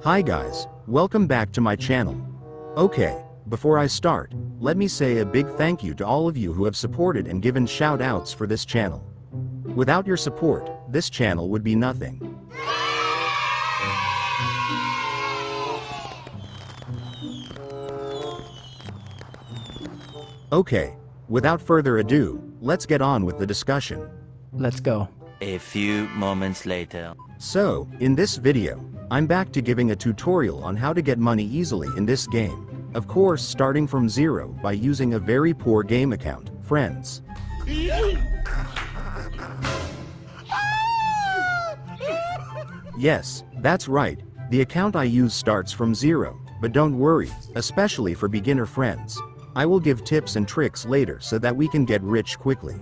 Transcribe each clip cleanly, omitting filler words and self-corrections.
Hi guys, welcome back to my channel. Okay, before I start, let me say a big thank you to all of you who have supported and given shout outs for this channel. Without your support, this channel would be nothing. Okay, without further ado, let's get on with the discussion. Let's go. A few moments later. So, in this video, I'm back to giving a tutorial on how to get money easily in this game. Of course, starting from zero by using a very poor game account, friends. Yes, that's right, the account I use starts from zero, but don't worry, especially for beginner friends. I will give tips and tricks later so that we can get rich quickly.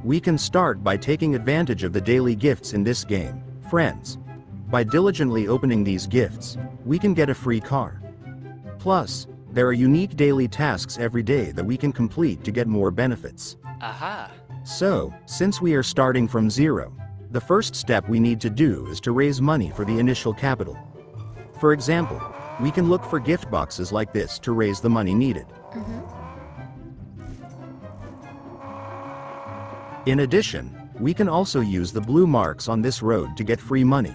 We can start by taking advantage of the daily gifts in this game, friends. By diligently opening these gifts, we can get a free car. Plus, there are unique daily tasks every day that we can complete to get more benefits. Aha! So, since we are starting from zero, the first step we need to do is to raise money for the initial capital. For example, we can look for gift boxes like this to raise the money needed. In addition, we can also use the blue marks on this road to get free money.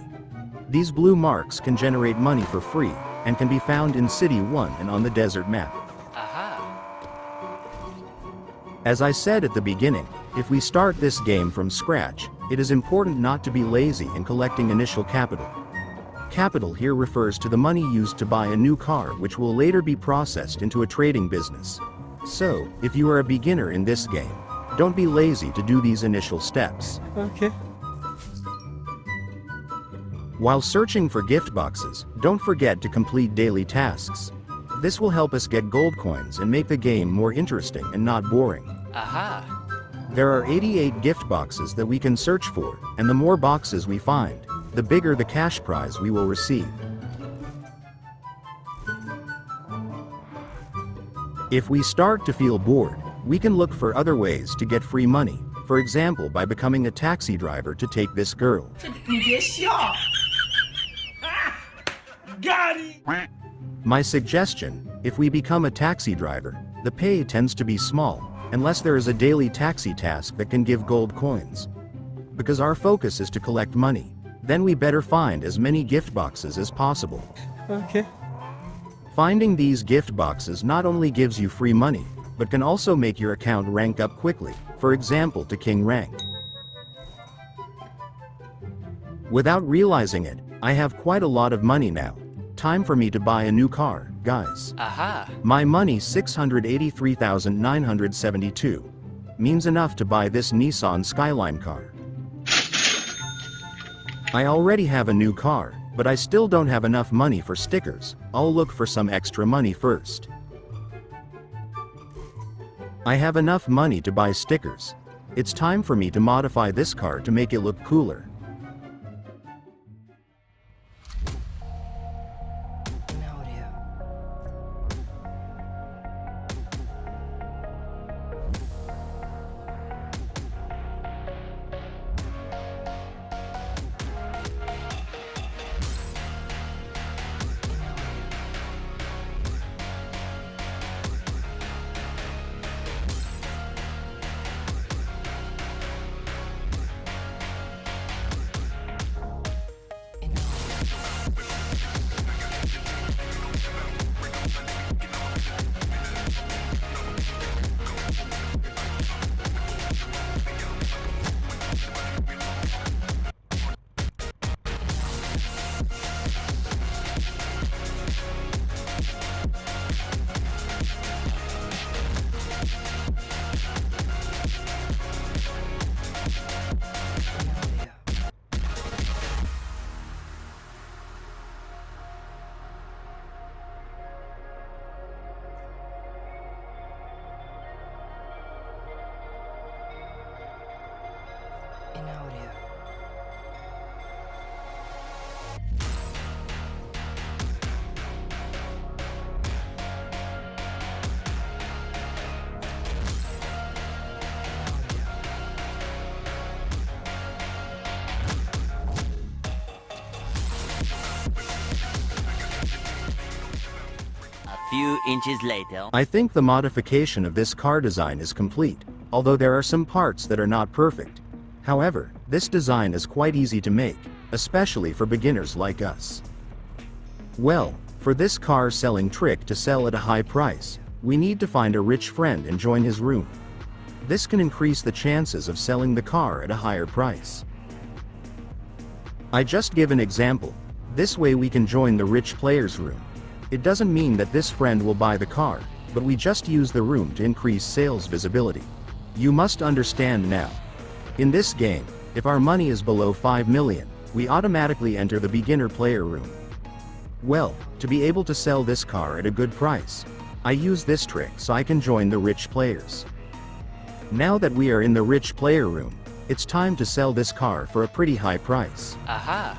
These blue marks can generate money for free, and can be found in City 1 and on the desert map. Aha! As I said at the beginning, if we start this game from scratch, it is important not to be lazy in collecting initial capital. Capital here refers to the money used to buy a new car which will later be processed into a trading business. So, if you are a beginner in this game, don't be lazy to do these initial steps. Okay. While searching for gift boxes, don't forget to complete daily tasks. This will help us get gold coins and make the game more interesting and not boring. Aha! There are 88 gift boxes that we can search for, and the more boxes we find, the bigger the cash prize we will receive. If we start to feel bored, we can look for other ways to get free money, for example by becoming a taxi driver to take this girl. My suggestion, if we become a taxi driver, the pay tends to be small, unless there is a daily taxi task that can give gold coins. Because our focus is to collect money, then we better find as many gift boxes as possible. Okay. Finding these gift boxes not only gives you free money, but can also make your account rank up quickly, for example to King rank. Without realizing it, I have quite a lot of money now. Time for me to buy a new car, guys. Aha! My money 683,972. Means enough to buy this Nissan Skyline car. I already have a new car, but I still don't have enough money for stickers. I'll look for some extra money first. I have enough money to buy stickers. It's time for me to modify this car to make it look cooler. few inches later. I think the modification of this car design is complete, although there are some parts that are not perfect. However, this design is quite easy to make, especially for beginners like us. Well, for this car selling trick to sell at a high price, we need to find a rich friend and join his room. This can increase the chances of selling the car at a higher price. I just give an example. This way we can join the rich player's room. It doesn't mean that this friend will buy the car, but we just use the room to increase sales visibility. You must understand now. In this game, if our money is below 5 million, we automatically enter the beginner player room. Well, to be able to sell this car at a good price, I use this trick so I can join the rich players. Now that we are in the rich player room, it's time to sell this car for a pretty high price. Aha.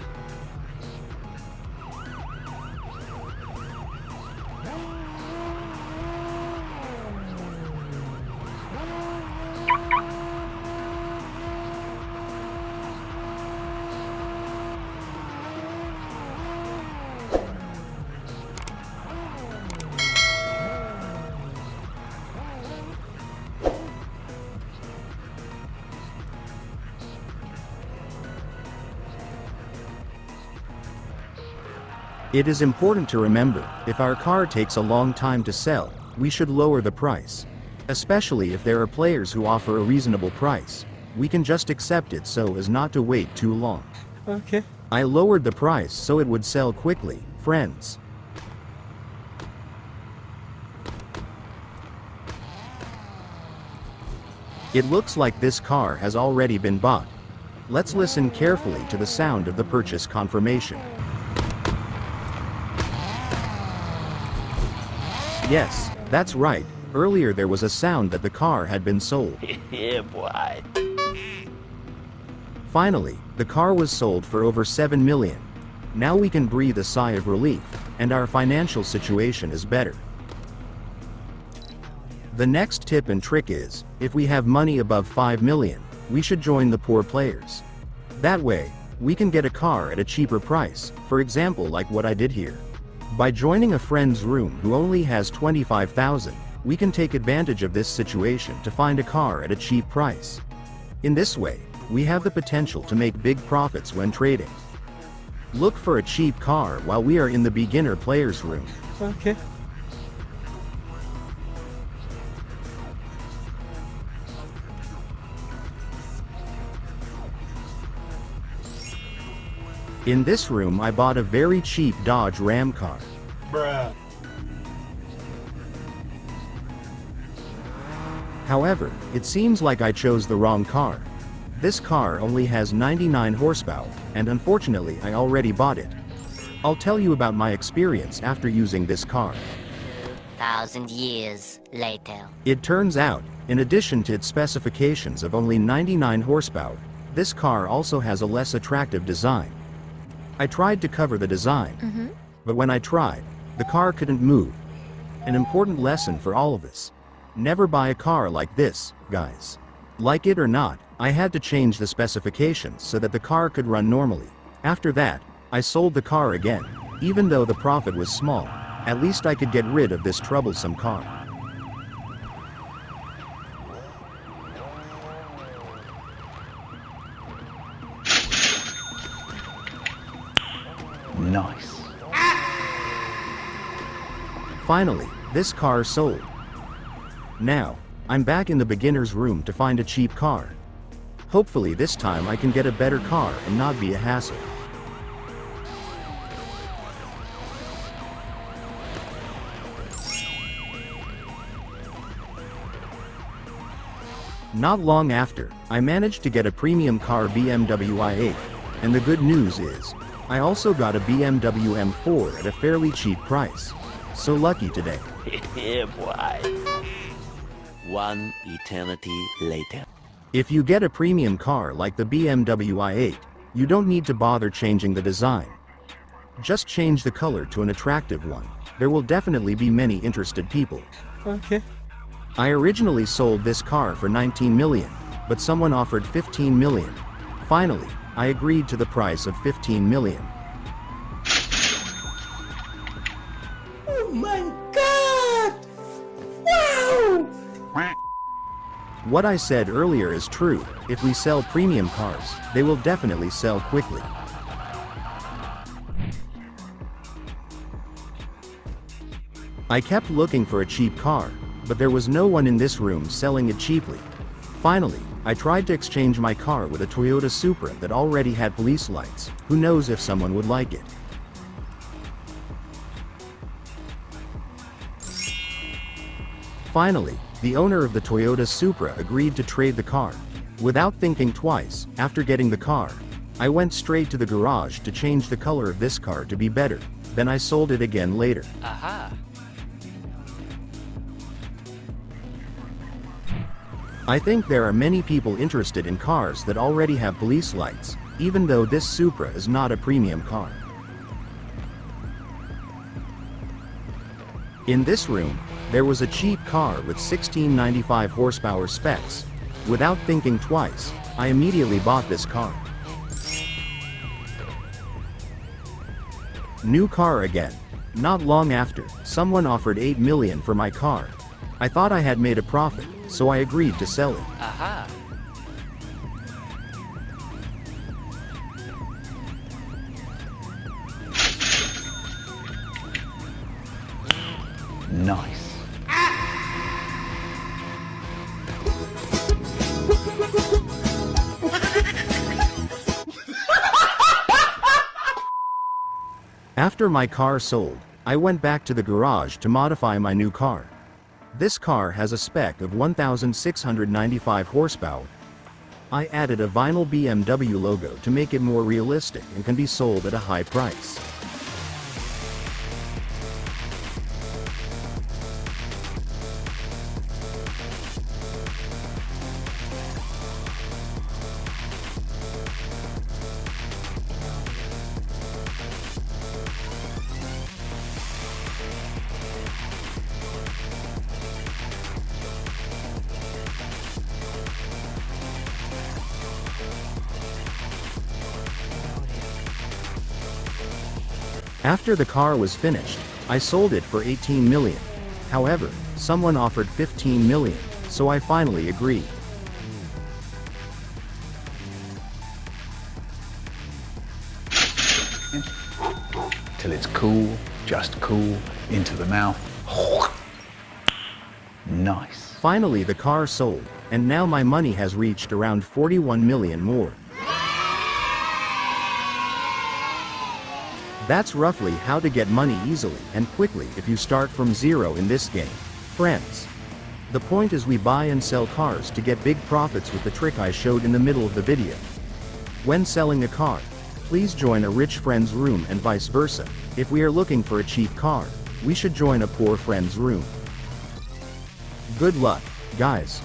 It is important to remember, if our car takes a long time to sell, we should lower the price. Especially if there are players who offer a reasonable price, we can just accept it so as not to wait too long. Okay. I lowered the price so it would sell quickly, friends. It looks like this car has already been bought. Let's listen carefully to the sound of the purchase confirmation. Yes, that's right. Earlier there was a sound that the car had been sold. Yeah, boy. Finally, the car was sold for over 7 million. Now we can breathe a sigh of relief, and our financial situation is better. The next tip and trick is, if we have money above 5 million, we should join the poor players. That way, we can get a car at a cheaper price, for example like what I did here. By joining a friend's room who only has 25,000, we can take advantage of this situation to find a car at a cheap price. In this way, we have the potential to make big profits when trading. Look for a cheap car while we are in the beginner player's room. Okay. In this room I bought a very cheap Dodge Ram car. Bruh. However, it seems like I chose the wrong car. This car only has 99 horsepower, and unfortunately I already bought it. I'll tell you about my experience after using this car. 1,000 years later. It turns out, in addition to its specifications of only 99 horsepower, this car also has a less attractive design. I tried to cover the design, but when I tried, the car couldn't move. An important lesson for all of us. Never buy a car like this, guys. Like it or not, I had to change the specifications so that the car could run normally. After that, I sold the car again. Even though the profit was small, at least I could get rid of this troublesome car. Nice. Finally, this car sold. Now, I'm back in the beginner's room to find a cheap car. Hopefully this time I can get a better car and not be a hassle. Not long after, I managed to get a premium car BMW i8, and the good news is, I also got a BMW M4 at a fairly cheap price. So lucky today. Yeah, boy. One eternity later. If you get a premium car like the BMW i8, you don't need to bother changing the design. Just change the color to an attractive one. There will definitely be many interested people. Okay. I originally sold this car for 19 million, but someone offered 15 million. Finally, I agreed to the price of 15 million. Oh my God! What I said earlier is true, if we sell premium cars, they will definitely sell quickly. I kept looking for a cheap car, but there was no one in this room selling it cheaply. Finally, I tried to exchange my car with a Toyota Supra that already had police lights. Who knows if someone would like it. Finally, the owner of the Toyota Supra agreed to trade the car. Without thinking twice, after getting the car, I went straight to the garage to change the color of this car to be better. Then I sold it again later. Aha. I think there are many people interested in cars that already have police lights, even though this Supra is not a premium car. In this room, there was a cheap car with 1695 horsepower specs. Without thinking twice, I immediately bought this car. New car again. Not long after, someone offered 8 million for my car. I thought I had made a profit, so I agreed to sell it. Aha. Nice. After my car sold, I went back to the garage to modify my new car. This car has a spec of 1695 horsepower. I added a vinyl BMW logo to make it more realistic and can be sold at a high price. After the car was finished, I sold it for 18 million. However, someone offered 15 million, so I finally agreed. Till it's cool, just cool, into the mouth. Nice. Finally the car sold, and now my money has reached around 41 million more. That's roughly how to get money easily and quickly if you start from zero in this game, friends. The point is we buy and sell cars to get big profits with the trick I showed in the middle of the video. When selling a car, please join a rich friend's room and vice versa. If we are looking for a cheap car, we should join a poor friend's room. Good luck, guys.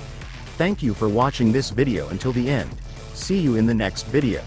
Thank you for watching this video until the end. See you in the next video.